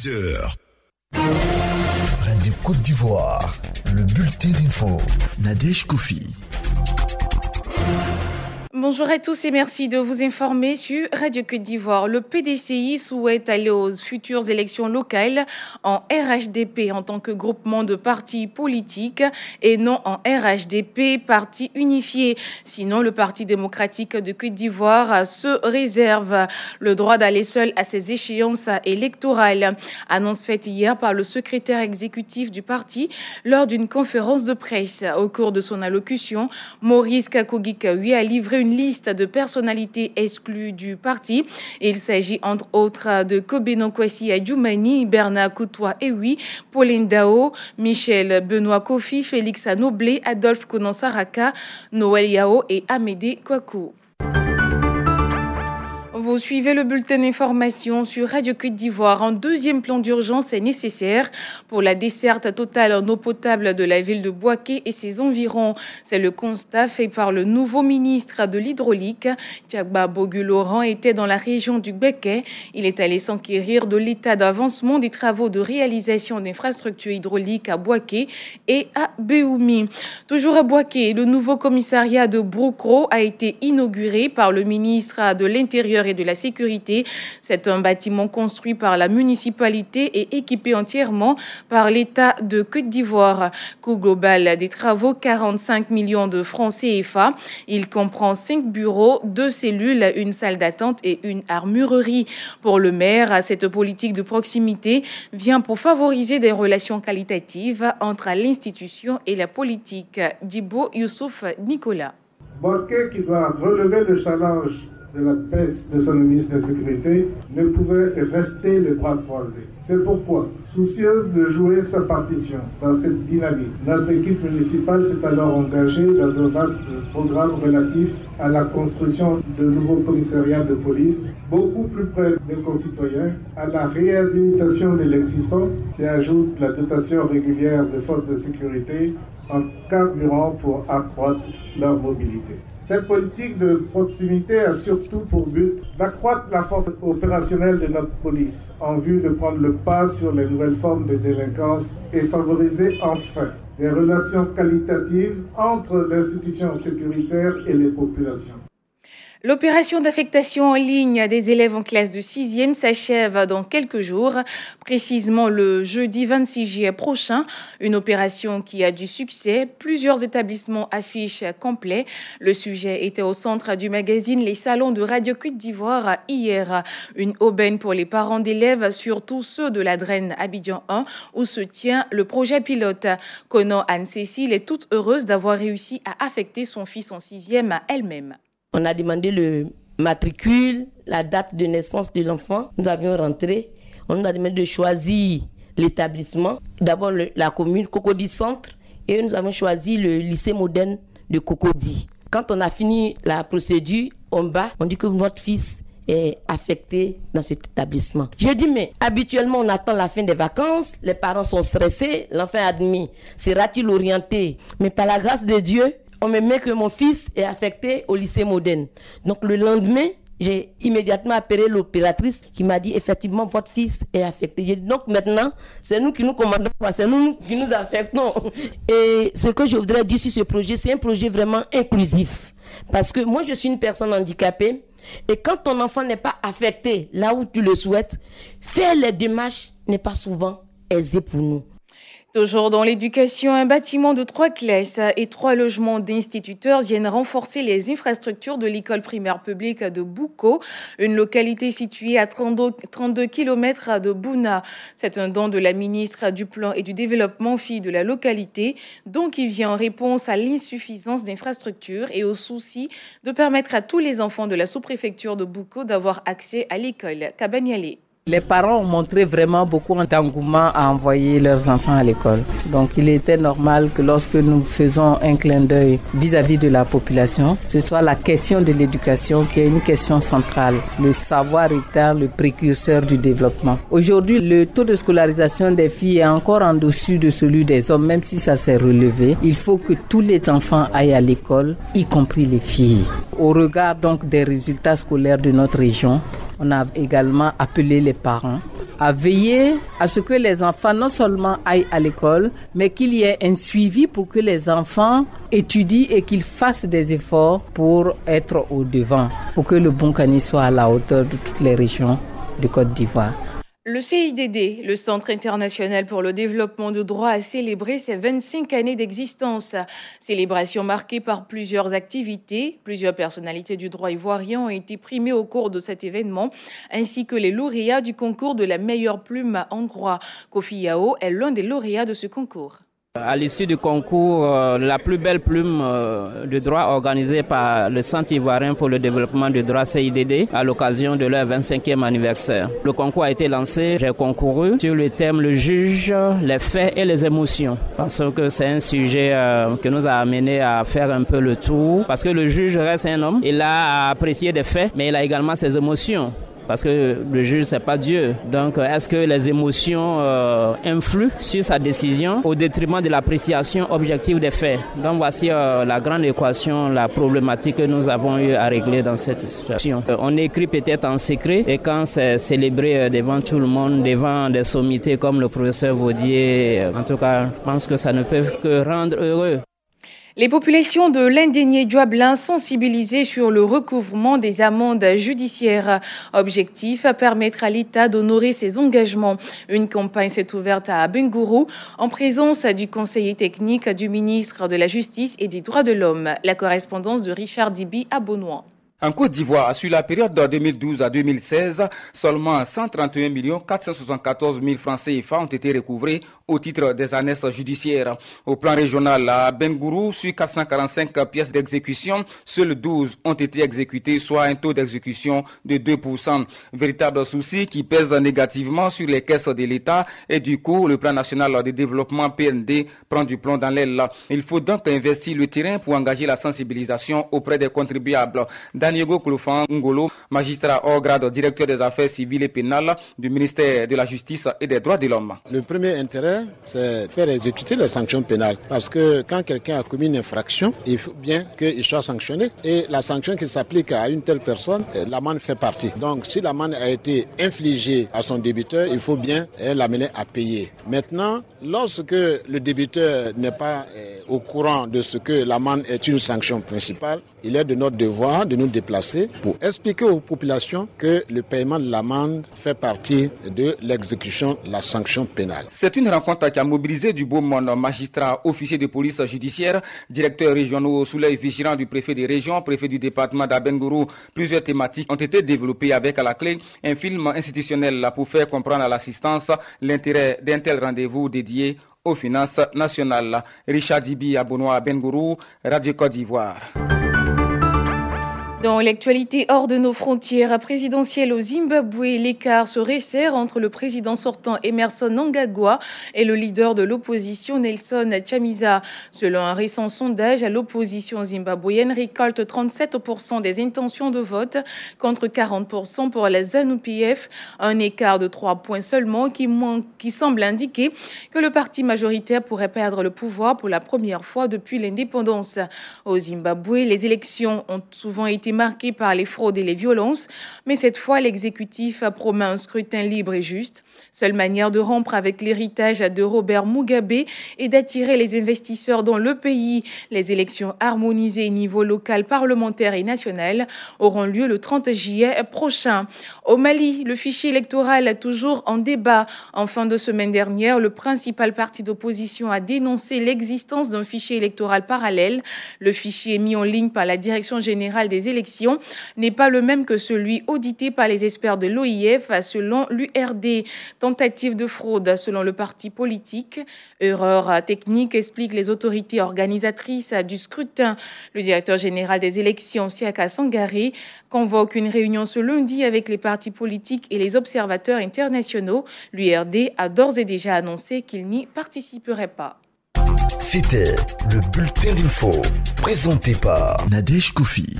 10h. Radio Côte d'Ivoire, le bulletin d'info. Nadège Kofi. Bonjour à tous et merci de vous informer sur Radio Côte d'Ivoire. Le PDCI souhaite aller aux futures élections locales en RHDP en tant que groupement de partis politiques et non en RHDP, parti unifié. Sinon, le Parti démocratique de Côte d'Ivoire se réserve le droit d'aller seul à ces échéances électorales. Annonce faite hier par le secrétaire exécutif du parti lors d'une conférence de presse. Au cours de son allocution, Maurice Kakogikawi a livré une liste de personnalités exclues du parti. Il s'agit entre autres de Kobeno Kwasi Adjoumani, Bernard Koutoua Ewi, Pauline Dao, Michel Benoît Kofi, Félix Anoblé, Adolphe Konansaraka, Noël Yao et Amédée Kwaku. Vous suivez le bulletin d'information sur Radio Côte d'Ivoire. Un deuxième plan d'urgence est nécessaire pour la desserte totale en eau potable de la ville de Bouaké et ses environs. C'est le constat fait par le nouveau ministre de l'Hydraulique. Tchagba Bogu-Laurent était dans la région du Béquet. Il est allé s'enquérir de l'état d'avancement des travaux de réalisation d'infrastructures hydrauliques à Bouaké et à Béoumi. Toujours à Bouaké, le nouveau commissariat de Broukro a été inauguré par le ministre de l'Intérieur et de la sécurité. C'est un bâtiment construit par la municipalité et équipé entièrement par l'État de Côte d'Ivoire. Coût global des travaux, 45 millions de francs CFA. Il comprend 5 bureaux, 2 cellules, une salle d'attente et une armurerie. Pour le maire, cette politique de proximité vient pour favoriser des relations qualitatives entre l'institution et la politique. Djibo Youssouf Nicolas. Bouaké, qui doit relever le challenge de la baisse de son ministre de la Sécurité, ne pouvait rester les bras croisés. C'est pourquoi, soucieuse de jouer sa partition dans cette dynamique, notre équipe municipale s'est alors engagée dans un vaste programme relatif à la construction de nouveaux commissariats de police, beaucoup plus près des concitoyens, à la réhabilitation de l'existant, qui ajoute la dotation régulière de forces de sécurité en carburant pour accroître leur mobilité. Cette politique de proximité a surtout pour but d'accroître la force opérationnelle de notre police en vue de prendre le pas sur les nouvelles formes de délinquance et favoriser enfin des relations qualitatives entre l'institution sécuritaire et les populations. L'opération d'affectation en ligne des élèves en classe de 6e s'achève dans quelques jours, précisément le jeudi 26 juillet prochain. Une opération qui a du succès. Plusieurs établissements affichent complet. Le sujet était au centre du magazine Les Salons de Radio Côte d'Ivoire hier. Une aubaine pour les parents d'élèves, surtout ceux de la Draine Abidjan 1, où se tient le projet pilote. Conan Anne-Cécile est toute heureuse d'avoir réussi à affecter son fils en 6e à elle-même. On a demandé le matricule, la date de naissance de l'enfant. Nous avions rentré. On nous a demandé de choisir l'établissement. D'abord la commune Cocody Centre et nous avons choisi le lycée moderne de Cocody. Quand on a fini la procédure, on dit que votre fils est affecté dans cet établissement. J'ai dit, mais habituellement, on attend la fin des vacances, les parents sont stressés, l'enfant est admis. Sera-t-il orienté? Mais par la grâce de Dieu, on me met que mon fils est affecté au lycée moderne. Donc le lendemain, j'ai immédiatement appelé l'opératrice qui m'a dit effectivement votre fils est affecté. J'ai dit, donc maintenant, c'est nous qui nous commandons, c'est nous qui nous affectons. Et ce que je voudrais dire sur ce projet, c'est un projet vraiment inclusif. Parce que moi, je suis une personne handicapée et quand ton enfant n'est pas affecté là où tu le souhaites, faire les démarches n'est pas souvent aisé pour nous. Toujours dans l'éducation, un bâtiment de 3 classes et 3 logements d'instituteurs viennent renforcer les infrastructures de l'école primaire publique de Bouko, une localité située à 32 km de Bouna. C'est un don de la ministre du Plan et du Développement, fille de la localité, donc qui vient en réponse à l'insuffisance d'infrastructures et au souci de permettre à tous les enfants de la sous-préfecture de Bouko d'avoir accès à l'école. Kabaniale. Les parents ont montré vraiment beaucoup d'engouement à envoyer leurs enfants à l'école. Donc il était normal que lorsque nous faisons un clin d'œil vis-à-vis de la population, ce soit la question de l'éducation qui est une question centrale. Le savoir étant le précurseur du développement. Aujourd'hui, le taux de scolarisation des filles est encore en dessus de celui des hommes, même si ça s'est relevé. Il faut que tous les enfants aillent à l'école, y compris les filles. Au regard donc des résultats scolaires de notre région, on a également appelé les parents à veiller à ce que les enfants non seulement aillent à l'école, mais qu'il y ait un suivi pour que les enfants étudient et qu'ils fassent des efforts pour être au devant, pour que le Bonkani soit à la hauteur de toutes les régions de Côte d'Ivoire. Le CIDD, le Centre international pour le développement du droit, a célébré ses 25 années d'existence. Célébration marquée par plusieurs activités. Plusieurs personnalités du droit ivoirien ont été primées au cours de cet événement, ainsi que les lauréats du concours de la meilleure plume en droit. Kofi Yao est l'un des lauréats de ce concours. À l'issue du concours, la plus belle plume de droit organisée par le Centre ivoirien pour le développement du droit CIDD à l'occasion de leur 25e anniversaire. Le concours a été lancé, j'ai concouru sur le thème le juge, les faits et les émotions. Parce que c'est un sujet qui nous a amené à faire un peu le tour. Parce que le juge reste un homme, il a apprécié des faits, mais il a également ses émotions. Parce que le juge, c'est pas Dieu. Donc, est-ce que les émotions influent sur sa décision au détriment de l'appréciation objective des faits? Donc, voici la grande équation, la problématique que nous avons eu à régler dans cette situation. On écrit peut-être en secret et quand c'est célébré devant tout le monde, devant des sommités comme le professeur Vaudier, en tout cas, je pense que ça ne peut que rendre heureux. Les populations de l'Indénié Douablin sensibilisées sur le recouvrement des amendes judiciaires. Objectif, permettre à l'État d'honorer ses engagements. Une campagne s'est ouverte à Abengourou en présence du conseiller technique du ministre de la Justice et des Droits de l'Homme. La correspondance de Richard Dibi à Beaunois. En Côte d'Ivoire, sur la période de 2012 à 2016, seulement 131 474 000 francs CFA ont été recouvrés au titre des annexes judiciaires. Au plan régional, à Bengourou, sur 445 pièces d'exécution, seules 12 ont été exécutées, soit un taux d'exécution de 2%. Véritable souci qui pèse négativement sur les caisses de l'État et du coup, le plan national de développement PND prend du plomb dans l'aile. Il faut donc investir le terrain pour engager la sensibilisation auprès des contribuables. Daniego Kloufan Ngolo, magistrat hors grade, directeur des affaires civiles et pénales du ministère de la Justice et des Droits de l'Homme. Le premier intérêt, c'est faire exécuter les sanctions pénales. Parce que quand quelqu'un a commis une infraction, il faut bien qu'il soit sanctionné. Et la sanction qui s'applique à une telle personne, l'amende fait partie. Donc si l'amende a été infligée à son débiteur, il faut bien l'amener à payer. Maintenant, lorsque le débiteur n'est pas au courant de ce que l'amende est une sanction principale, il est de notre devoir de nous déplacer pour expliquer aux populations que le paiement de l'amende fait partie de l'exécution de la sanction pénale. C'est une rencontre qui a mobilisé du beau monde, magistrats, officiers de police judiciaire, directeurs régionaux sous l'œil vigilant du préfet des régions, préfet du département d'Abengourou. Plusieurs thématiques ont été développées avec à la clé un film institutionnel pour faire comprendre à l'assistance l'intérêt d'un tel rendez-vous dédié aux finances nationales. Richard Dibi à Bengourou, Radio Côte d'Ivoire. Dans l'actualité hors de nos frontières présidentielles au Zimbabwe, l'écart se resserre entre le président sortant Emerson Mnangagwa et le leader de l'opposition Nelson Chamisa. Selon un récent sondage, l'opposition zimbabwéenne récolte 37% des intentions de vote contre 40% pour la ZANU-PF, un écart de 3 points seulement qui semble indiquer que le parti majoritaire pourrait perdre le pouvoir pour la première fois depuis l'indépendance. Au Zimbabwe, les élections ont souvent été marqué par les fraudes et les violences, mais cette fois, l'exécutif promet un scrutin libre et juste. Seule manière de rompre avec l'héritage de Robert Mugabe et d'attirer les investisseurs dans le pays. Les élections harmonisées au niveau local, parlementaire et national auront lieu le 30 juillet prochain. Au Mali, le fichier électoral est toujours en débat. En fin de semaine dernière, le principal parti d'opposition a dénoncé l'existence d'un fichier électoral parallèle. Le fichier mis en ligne par la Direction générale des élections n'est pas le même que celui audité par les experts de l'OIF selon l'URD. Tentative de fraude selon le parti politique. Erreur technique explique les autorités organisatrices du scrutin. Le directeur général des élections, Siaka Sangare, convoque une réunion ce lundi avec les partis politiques et les observateurs internationaux. L'URD a d'ores et déjà annoncé qu'il n'y participerait pas. C'était le Bulletin d'info, présenté par Nadège Kofi.